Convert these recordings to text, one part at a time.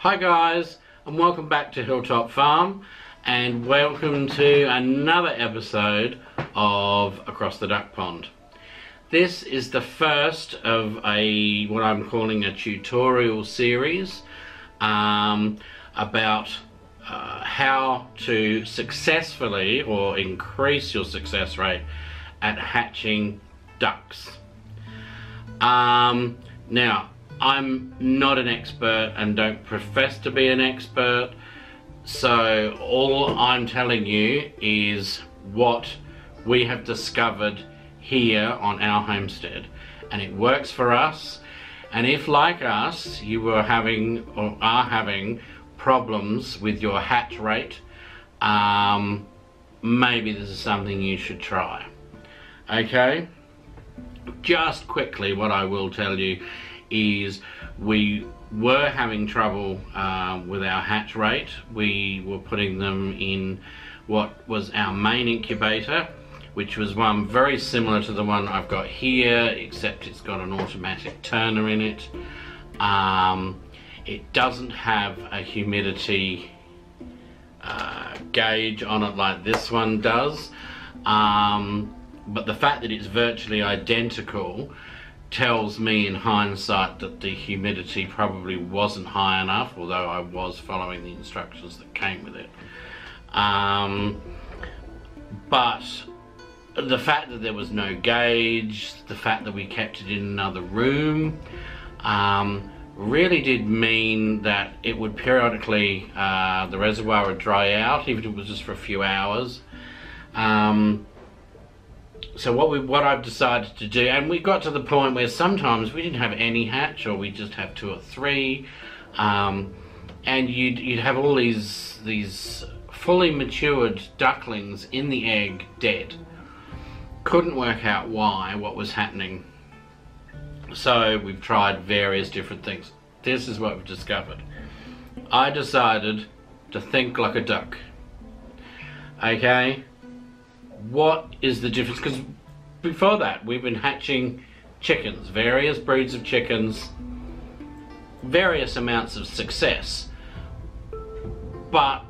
Hi guys, and welcome back to Hilltop Farm, and welcome to another episode of Across the Duck Pond. This is the first of what I'm calling a tutorial series about how to successfully or increase your success rate at hatching ducks. Now, I'm not an expert and don't profess to be an expert, so all I'm telling you is what we have discovered here on our homestead, and it works for us. And if, like us, you were having or are having problems with your hatch rate, maybe this is something you should try. Okay, just quickly, what I will tell you is we were having trouble with our hatch rate. We were putting them in what was our main incubator, which was one very similar to the one I've got here, except it's got an automatic turner in it. It doesn't have a humidity gauge on it like this one does, but the fact that it's virtually identical tells me in hindsight that the humidity probably wasn't high enough, although I was following the instructions that came with it. But the fact that there was no gauge, the fact that we kept it in another room, really did mean that it would periodically, the reservoir would dry out, even if it was just for a few hours. So what I've decided to do, and we got to the point where sometimes we didn't have any hatch, or we just have 2 or 3, and you'd have all these fully matured ducklings in the egg dead. Couldn't work out what was happening. So we've tried various different things. This is what we've discovered. I decided to think like a duck. Okay? What is the difference? Because before that we've been hatching chickens, various breeds of chickens, various amounts of success, but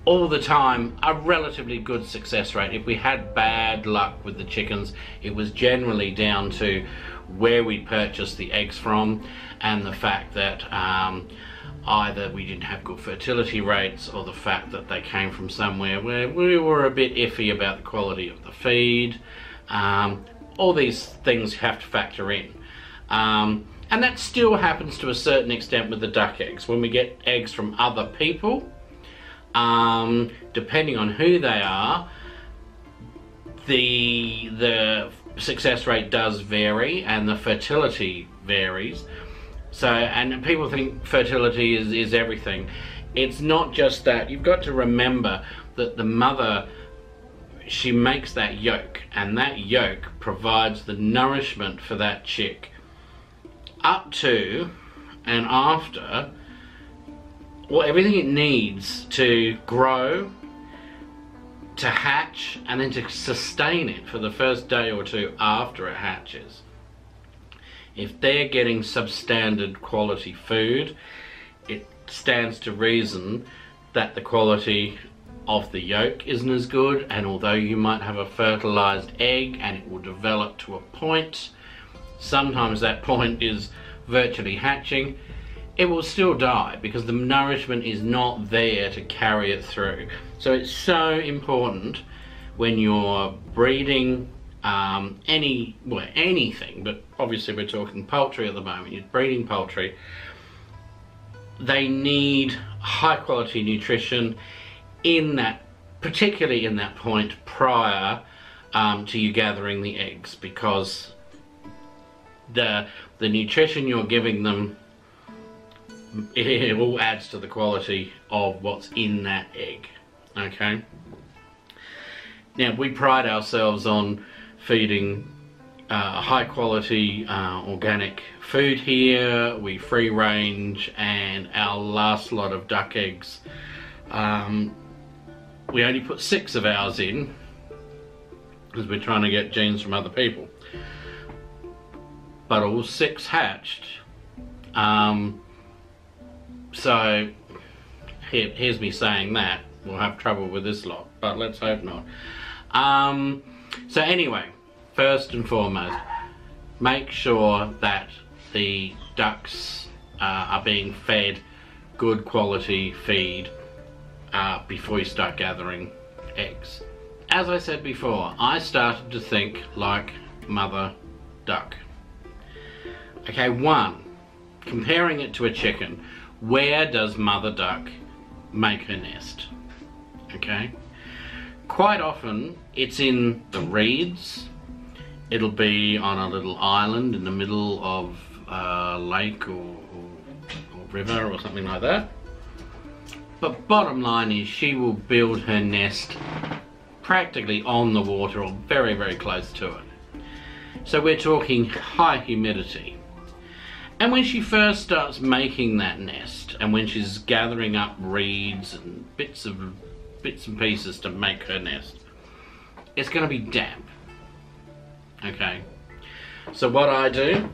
all the time a relatively good success rate. If we had bad luck with the chickens, it was generally down to where we purchased the eggs from, and the fact that either we didn't have good fertility rates, or the fact that they came from somewhere where we were a bit iffy about the quality of the feed. All these things have to factor in. And that still happens to a certain extent with the duck eggs. When we get eggs from other people, depending on who they are, the success rate does vary and the fertility varies. So, and people think fertility is everything. It's not just that. You've got to remember that the mother, she makes that yolk, and that yolk provides the nourishment for that chick up to and after, well, everything it needs to grow, to hatch, and then to sustain it for the first day or 2 after it hatches. If they're getting substandard quality food, it stands to reason that the quality of the yolk isn't as good, and although you might have a fertilized egg and it will develop to a point, sometimes that point is virtually hatching, it will still die because the nourishment is not there to carry it through. So it's so important when you're breeding anything, but obviously we're talking poultry at the moment. You're breeding poultry, they need high quality nutrition in that, particularly in that point prior to you gathering the eggs, because the nutrition you're giving them, it all adds to the quality of what's in that egg. Okay, now we pride ourselves on feeding high quality organic food here. We free range, and our last lot of duck eggs, we only put 6 of ours in because we're trying to get genes from other people, but all 6 hatched. So here's me saying that. We'll have trouble with this lot, but let's hope not. So anyway, first and foremost, make sure that the ducks are being fed good quality feed before you start gathering eggs. As I said before, I started to think like mother duck. Okay, one, comparing it to a chicken, where does mother duck make her nest? Okay, quite often it's in the reeds. It'll be on a little island in the middle of a lake or river or something like that. But bottom line is, she will build her nest practically on the water or very, very close to it. So we're talking high humidity. And when she first starts making that nest, and when she's gathering up reeds and bits and pieces to make her nest, it's going to be damp. Okay, so what I do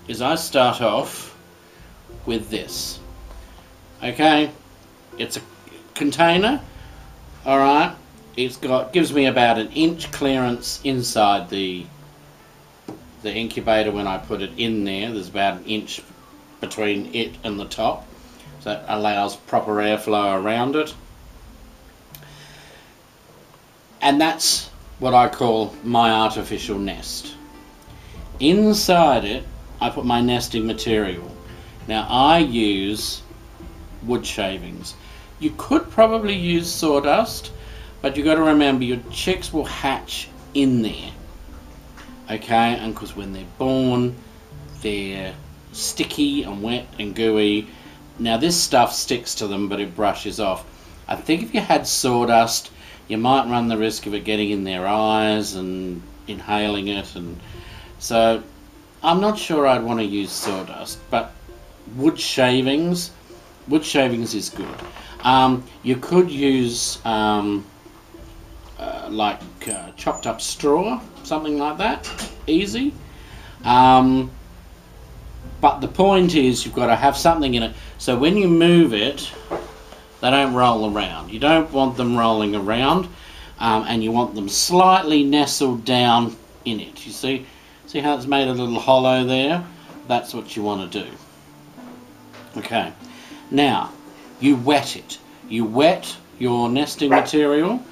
is I start off with this. Okay, it's a container. All right, gives me about an inch clearance inside the incubator. When I put it in there, there's about an inch between it and the top, so that allows proper airflow around it. And that's what I call my artificial nest. Inside it, I put my nesting material. Now I use wood shavings. You could probably use sawdust, but you've got to remember your chicks will hatch in there. Okay, and because when they're born, they're sticky and wet and gooey. Now this stuff sticks to them, but it brushes off. I think if you had sawdust, you might run the risk of it getting in their eyes and inhaling it, and so I'm not sure I'd want to use sawdust, but wood shavings is good. You could use chopped up straw, something like that, easy. But the point is, you've got to have something in it, so when you move it, they don't roll around. You don't want them rolling around, and you want them slightly nestled down in it. You see how it's made a little hollow there? That's what you want to do. Okay, now you wet it. You wet your nesting material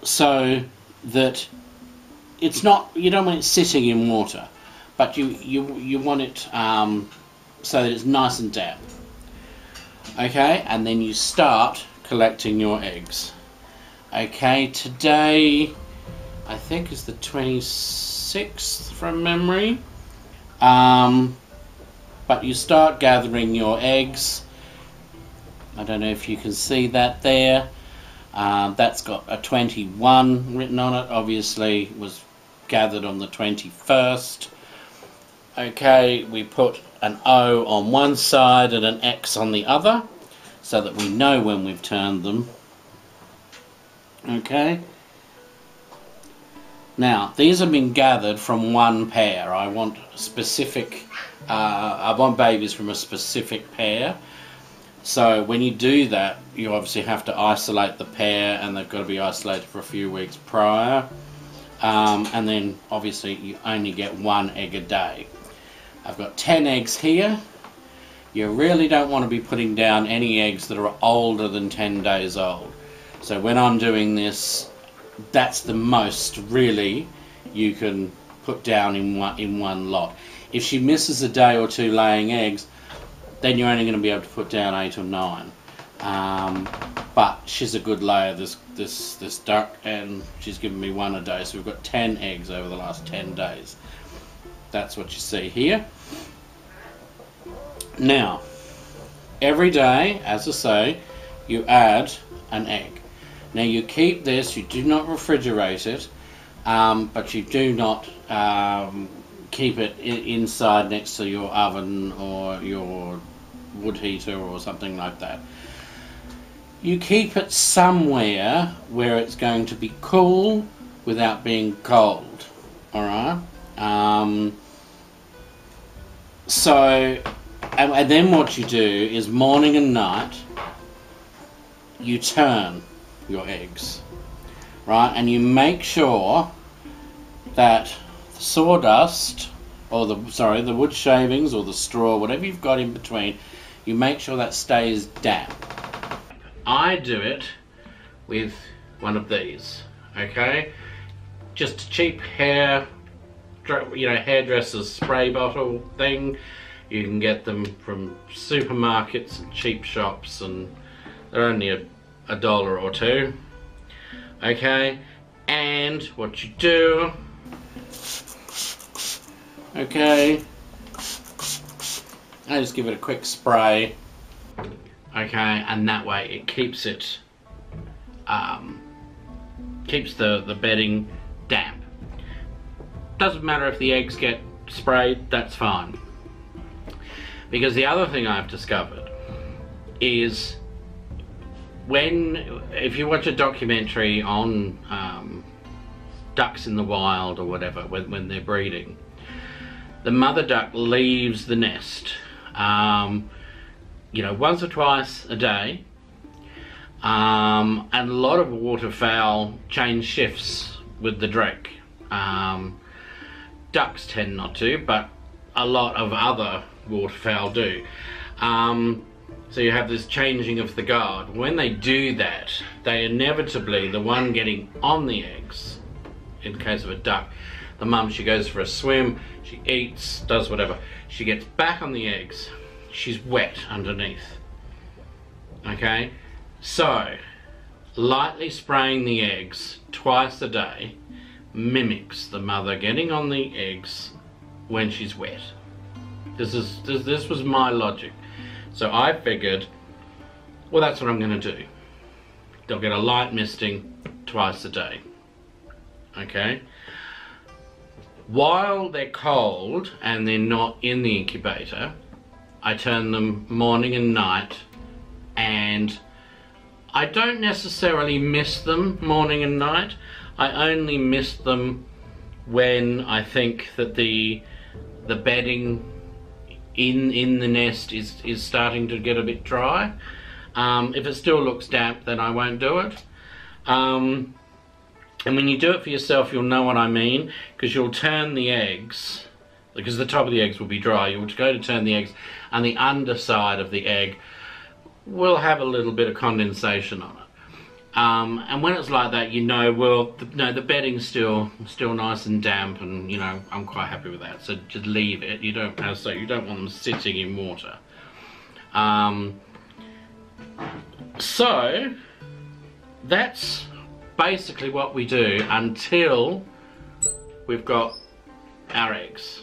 so that it's not, you don't want it sitting in water, but you want it so that it's nice and damp. Okay, and then you start collecting your eggs. Okay, today I think is the 26th from memory, but you start gathering your eggs. I don't know if you can see that there. That's got a 21 written on it. Obviously it was gathered on the 21st. Okay, we put an O on one side and an X on the other, so that we know when we've turned them. Okay. Now, these have been gathered from one pair. I want babies from a specific pair. So when you do that, you obviously have to isolate the pair, and they've got to be isolated for a few weeks prior. And then obviously you only get one egg a day. I've got 10 eggs here. You really don't want to be putting down any eggs that are older than 10 days old. So when I'm doing this, that's the most really you can put down in one lot. If she misses a day or two laying eggs, then you're only going to be able to put down 8 or 9. But she's a good layer, this duck, and she's given me 1 a day, so we've got 10 eggs over the last 10 days. That's what you see here. Now, every day, as I say, you add an egg. Now you keep this, you do not refrigerate it, but you do not keep it inside next to your oven or your wood heater or something like that. You keep it somewhere where it's going to be cool without being cold. Alright? So and then what you do is morning and night you turn your eggs, right, and you make sure that the sawdust or the wood shavings or the straw, whatever you've got in between, you make sure that stays damp. I do it with one of these, okay? Just a cheap hairdresser's spray bottle thing. You can get them from supermarkets and cheap shops, and they're only a $1 or $2. Okay, and what you do, okay, I just give it a quick spray, okay, and that way it keeps it, keeps the bedding damp. Doesn't matter if the eggs get sprayed, that's fine. Because the other thing I've discovered is if you watch a documentary on ducks in the wild or whatever, when they're breeding, the mother duck leaves the nest, you know, once or twice a day, and a lot of waterfowl change shifts with the drake. Ducks tend not to, but a lot of other waterfowl do. So you have this changing of the guard. When they do that, they inevitably, the one getting on the eggs, in the case of a duck, the mum, she goes for a swim, she eats, does whatever, she gets back on the eggs, she's wet underneath. Okay, so lightly spraying the eggs twice a day mimics the mother getting on the eggs when she's wet. This was my logic. So I figured, well, that's what I'm going to do. They'll get a light misting twice a day. Okay? While they're cold and they're not in the incubator, I turn them morning and night, and I don't necessarily miss them morning and night. I only miss them when I think that the bedding in the nest is starting to get a bit dry. If it still looks damp, then I won't do it. And when you do it for yourself, you'll know what I mean, because you'll turn the eggs, because the top of the eggs will be dry. You'll go to turn the eggs, and the underside of the egg will have a little bit of condensation on it. And when it's like that, you know, well, the bedding's still nice and damp, and you know, I'm quite happy with that. So just leave it. You don't want them sitting in water. So that's basically what we do until we've got our eggs,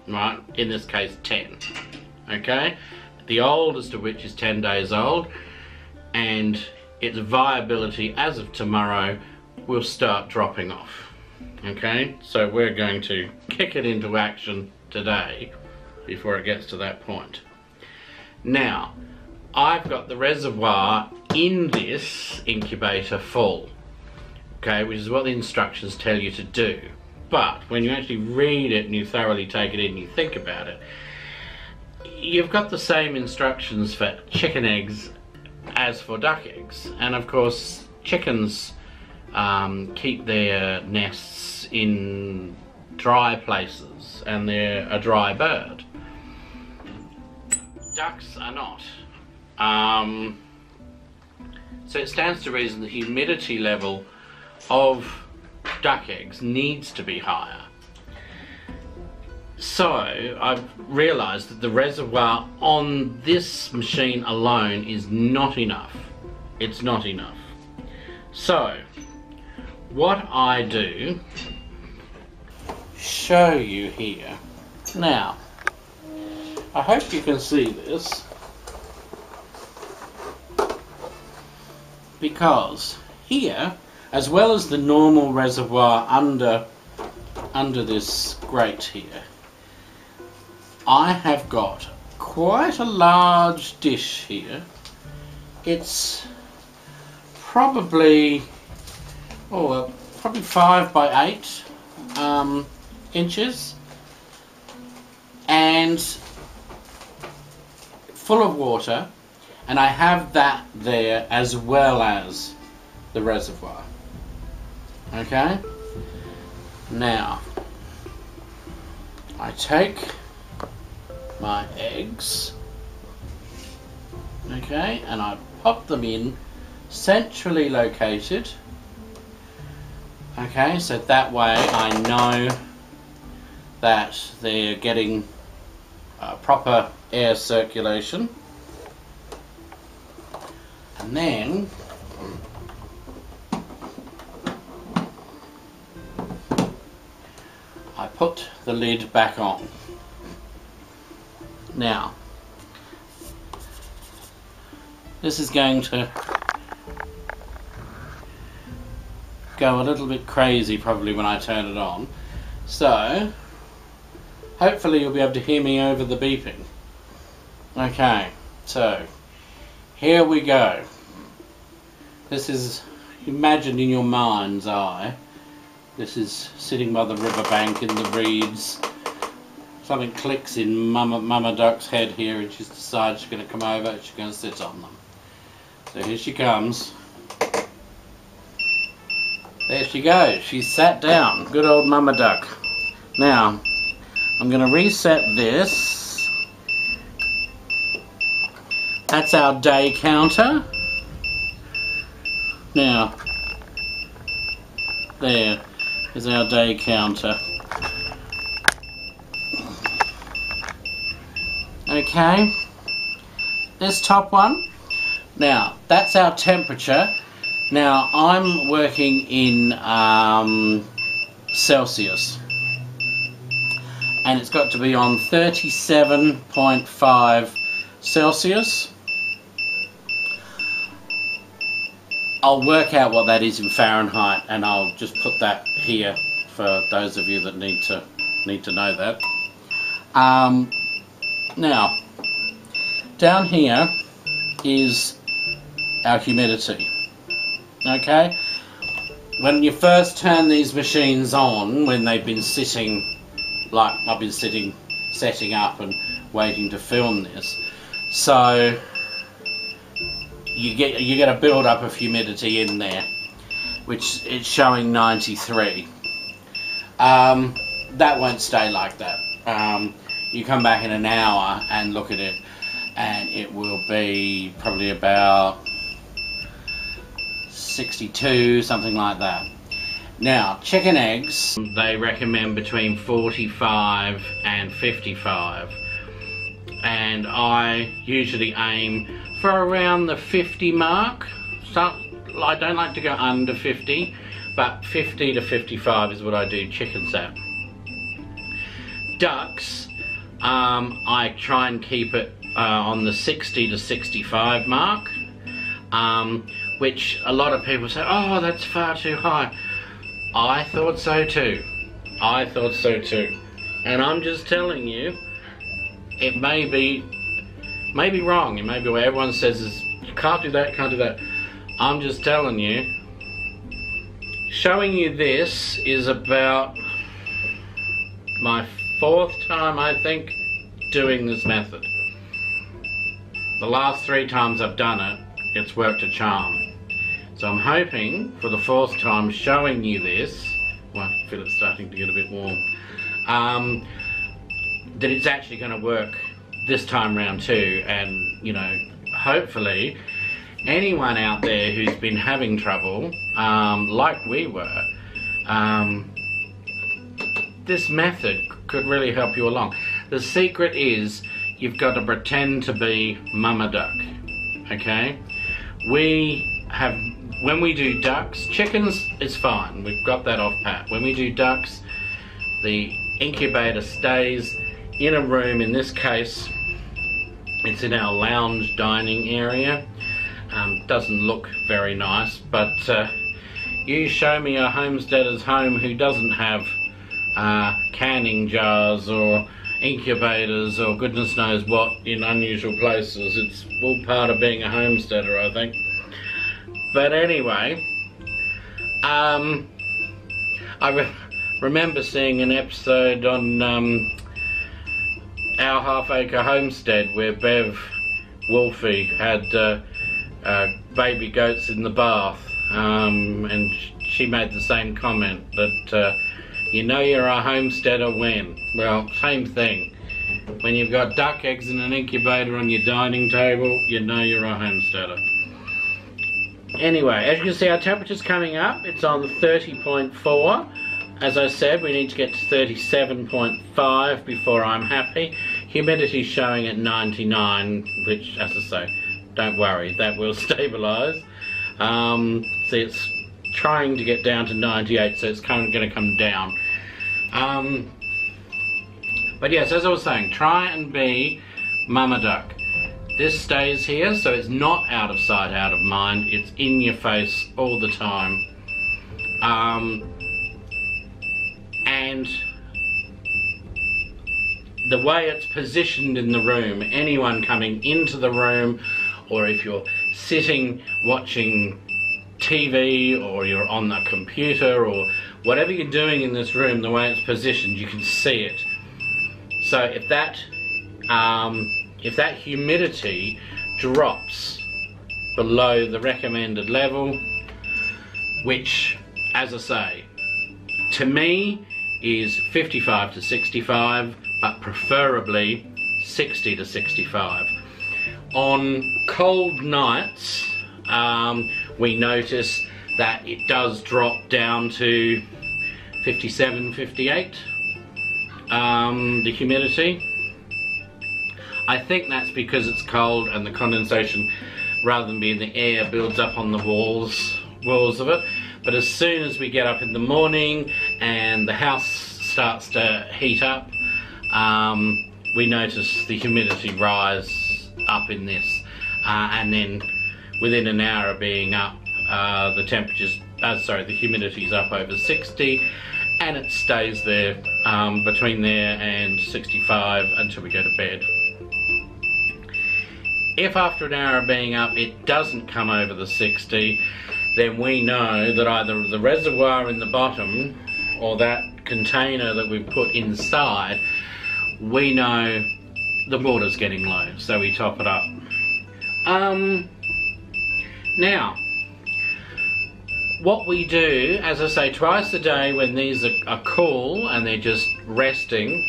right? In this case, 10. Okay, the oldest of which is 10 days old, and its viability as of tomorrow will start dropping off. Okay, so we're going to kick it into action today before it gets to that point. Now, I've got the reservoir in this incubator full, okay, which is what the instructions tell you to do. But when you actually read it and you thoroughly take it in and you think about it, you've got the same instructions for chicken eggs as for duck eggs. And of course, chickens keep their nests in dry places, and they're a dry bird. Ducks are not. So it stands to reason the humidity level of duck eggs needs to be higher. So I've realised that the reservoir on this machine alone is not enough. It's not enough. So what I do, show you here. Now, I hope you can see this, because here, as well as the normal reservoir under this grate here, I have got quite a large dish here. It's probably 5 by 8 inches, and full of water, and I have that there as well as the reservoir. Okay, now I take my eggs, okay, and I pop them in centrally located. Okay, so that way I know that they're getting proper air circulation. And then I put the lid back on. Now, this is going to go a little bit crazy probably when I turn it on. So, hopefully you'll be able to hear me over the beeping. Okay, so here we go. This is, imagine in your mind's eye, this is sitting by the riverbank in the reeds. Something clicks in Mama Duck's head here, and she's decided she's going to come over and she's going to sit on them. So here she comes. There she goes. She's sat down. Good old Mama Duck. Now, I'm going to reset this. That's our day counter. Now, there is our day counter. Okay, this top one. Now, that's our temperature. Now, I'm working in Celsius. And it's got to be on 37.5 Celsius. I'll work out what that is in Fahrenheit, and I'll just put that here for those of you that need to know that. Now, down here is our humidity. Okay, when you first turn these machines on, when they've been sitting, like I've been sitting, setting up and waiting to film this, so you get a build up of humidity in there, which it's showing 93. That won't stay like that. You come back in an hour and look at it, and it will be probably about 62, something like that. Now, chicken eggs, they recommend between 45 and 55, and I usually aim for around the 50 mark. So I don't like to go under 50, but 50 to 55 is what I do chickens at. Ducks, I try and keep it on the 60 to 65 mark, which a lot of people say, oh, that's far too high. I thought so too. I thought so too. And I'm just telling you, it may be wrong. It may be what everyone says is, you can't do that, can't do that. I'm just telling you, showing you this is about my 4th time, I think, doing this method. The last 3 times I've done it, it's worked a charm. So I'm hoping for the 4th time showing you this, well, I feel it's starting to get a bit warm, that it's actually going to work this time round too, and you know, hopefully anyone out there who's been having trouble, like we were, this method could really help you along. The secret is you've got to pretend to be Mama Duck, okay? When we do ducks, chickens is fine, we've got that off pat. When we do ducks, the incubator stays in a room. In this case, it's in our lounge dining area. Doesn't look very nice, but you show me a homesteader's home who doesn't have canning jars or incubators or goodness knows what in unusual places. It's all part of being a homesteader, I think. But anyway, I remember seeing an episode on Our Half Acre Homestead where Bev Wolfie had baby goats in the bath, and she made the same comment that you know you're a homesteader when? Well, same thing. When you've got duck eggs in an incubator on your dining table, you know you're a homesteader. Anyway, as you can see, our temperature's coming up. It's on 30.4. As I said, we need to get to 37.5 before I'm happy. Humidity's showing at 99, which, as I say, don't worry, that will stabilise. See, it's trying to get down to 98, so it's kind of going to come down. But yes, as I was saying, try and be mama duck. This stays here, so it's not out of sight, out of mind. It's in your face all the time. And the way it's positioned in the room, anyone coming into the room, or if you're sitting watching TV, or you're on the computer, or whatever you're doing in this room, the way it's positioned, you can see it. So if that humidity drops below the recommended level, which, as I say, to me is 55 to 65, but preferably 60 to 65. On cold nights, we notice that it does drop down to 57, 58, the humidity. I think that's because it's cold and the condensation, rather than being the air, builds up on the walls of it. But as soon as we get up in the morning and the house starts to heat up, we notice the humidity rise up in this, and then within an hour of being up, the humidity's up over 60, and it stays there between there and 65 until we go to bed. If after an hour of being up it doesn't come over the 60, then we know that either the reservoir in the bottom or that container that we've put inside, we know the water's getting low, so we top it up. Now, what we do, as I say, twice a day when these are cool and they're just resting,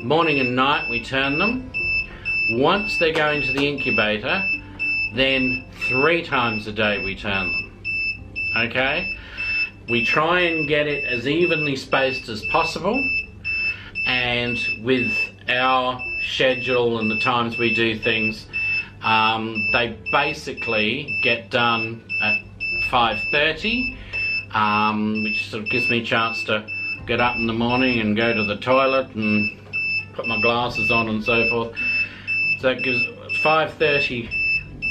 morning and night we turn them. Once they go into the incubator, then 3 times a day we turn them. Okay? We try and get it as evenly spaced as possible, and with our schedule and the times we do things, they basically get done at 5:30, which sort of gives me a chance to get up in the morning and go to the toilet and put my glasses on and so forth. So it gives 5:30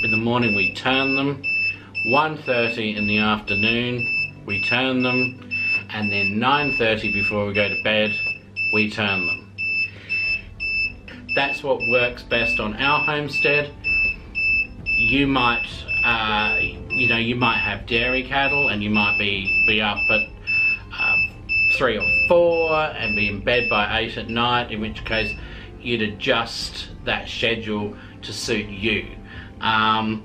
in the morning we turn them, 1:30 in the afternoon we turn them, and then 9:30 before we go to bed we turn them. That's what works best on our homestead. You might, you might have dairy cattle and you might be up at 3 or 4 and be in bed by 8 at night, in which case you'd adjust that schedule to suit you. And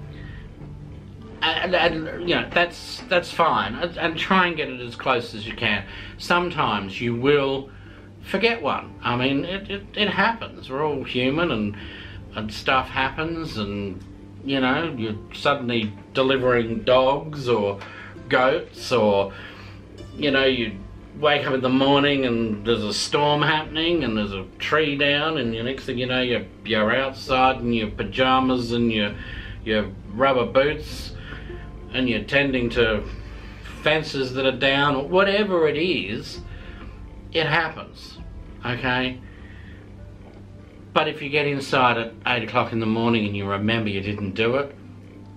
you know, that's fine, and try and get it as close as you can. Sometimes you will forget one. I mean, it happens. We're all human, and stuff happens, and you know, you're suddenly delivering dogs or goats, or you know, you wake up in the morning and there's a storm happening and there's a tree down, and the next thing you know you're outside in your pajamas and your rubber boots, and you're tending to fences that are down, or whatever it is. It happens, okay? But if you get inside at 8 o'clock in the morning and you remember you didn't do it,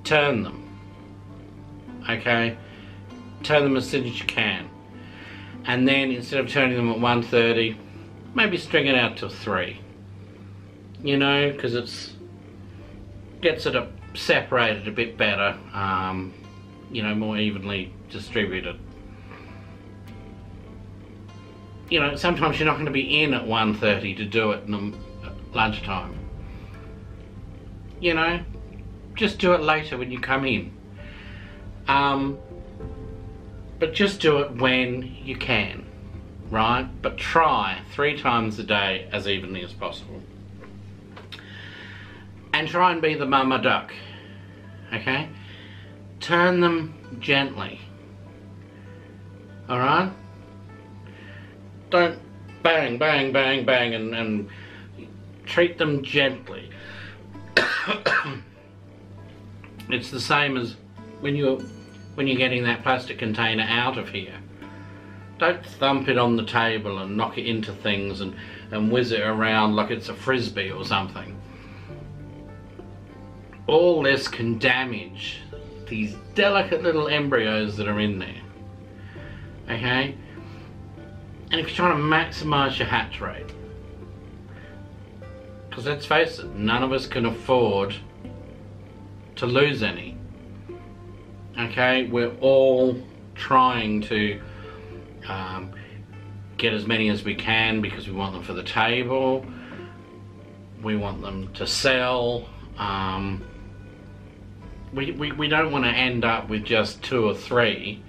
turn them, okay? Turn them as soon as you can. And then instead of turning them at 1:30, maybe string it out till 3. You know, because it gets it separated a bit better, you know, more evenly distributed. You know, sometimes you're not going to be in at 1:30 to do it in lunchtime. You know, just do it later when you come in. But just do it when you can, right? But try 3 times a day as evenly as possible. And try and be the mama duck, okay? Turn them gently, alright? Don't bang, bang, bang, bang, and treat them gently. It's the same as when you're getting that plastic container out of here. Don't thump it on the table and knock it into things and whiz it around like it's a frisbee or something. All this can damage these delicate little embryos that are in there, okay? And if you're trying to maximize your hatch rate, because let's face it, none of us can afford to lose any, okay? We're all trying to get as many as we can because we want them for the table, we want them to sell. We don't want to end up with just 2 or 3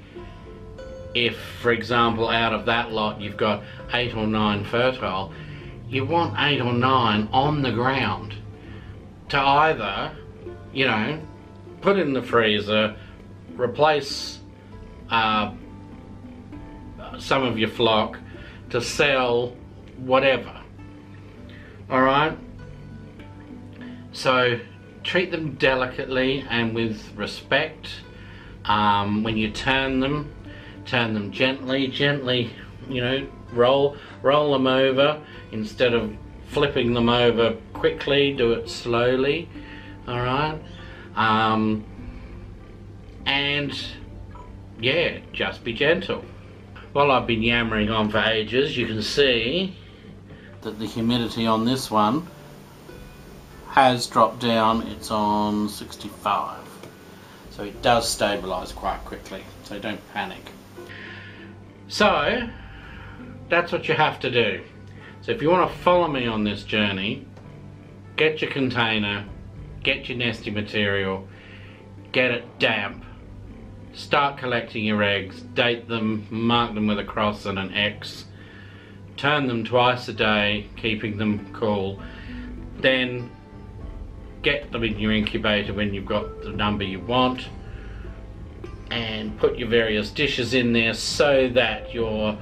if, for example, out of that lot you've got 8 or 9 fertile. You want 8 or 9 on the ground to either, you know, put in the freezer, replace some of your flock, to sell, whatever. Alright? So treat them delicately and with respect. When you turn them gently, you know, roll them over. Instead of flipping them over quickly, do it slowly. Alright? And yeah, just be gentle. Well, I've been yammering on for ages. You can see that the humidity on this one has dropped down. It's on 65, so it does stabilize quite quickly, so don't panic. So that's what you have to do. So if you want to follow me on this journey, get your container, get your nesting material, get it damp, start collecting your eggs, date them, mark them with a cross and an X, turn them twice a day, keeping them cool, then get them in your incubator when you've got the number you want, and put your various dishes in there so that your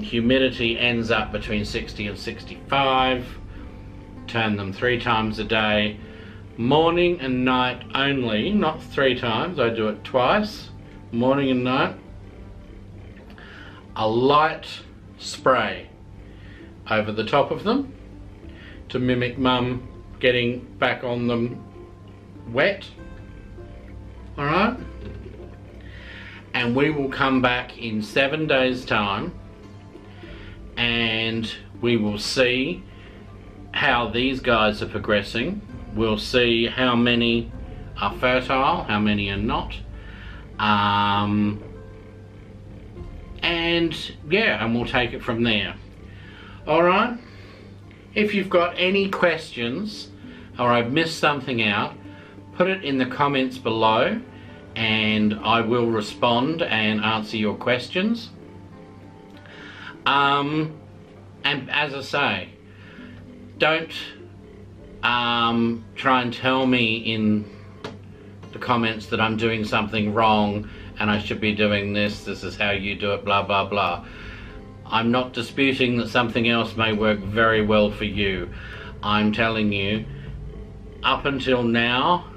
humidity ends up between 60 and 65. Turn them 3 times a day, morning and night only, not 3 times. I do it twice, morning and night. A light spray over the top of them to mimic mum getting back on them wet. Alright? And we will come back in 7 days' time and we will see how these guys are progressing. We'll see how many are fertile, how many are not. And yeah, and we'll take it from there. Alright? If you've got any questions or I've missed something out, put it in the comments below and I will respond and answer your questions. And as I say, don't try and tell me in the comments that I'm doing something wrong and I should be doing this is how you do it, blah blah blah. I'm not disputing that something else may work very well for you. I'm telling you, up until now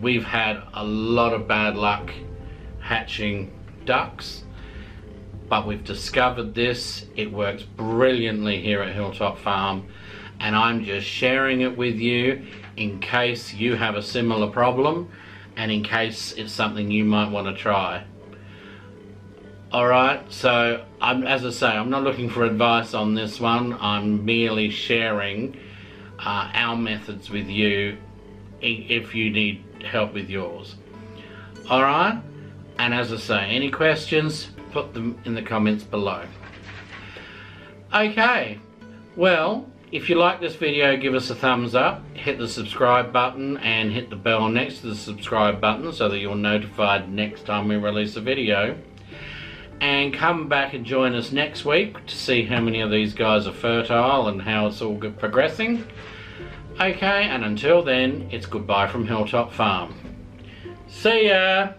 we've had a lot of bad luck hatching ducks, but we've discovered this. It works brilliantly here at Hilltop Farm, and I'm just sharing it with you in case you have a similar problem and in case it's something you might want to try. Alright, so as I say, I'm not looking for advice on this one. I'm merely sharing our methods with you if you need help with yours. Alright, and as I say, any questions, put them in the comments below. Okay, well, If you like this video, give us a thumbs up, hit the subscribe button and hit the bell next to the subscribe button so that you're notified next time we release a video. And come back and join us next week to see how many of these guys are fertile and how it's all progressing. Okay, and until then, it's goodbye from Hilltop Farm. See ya!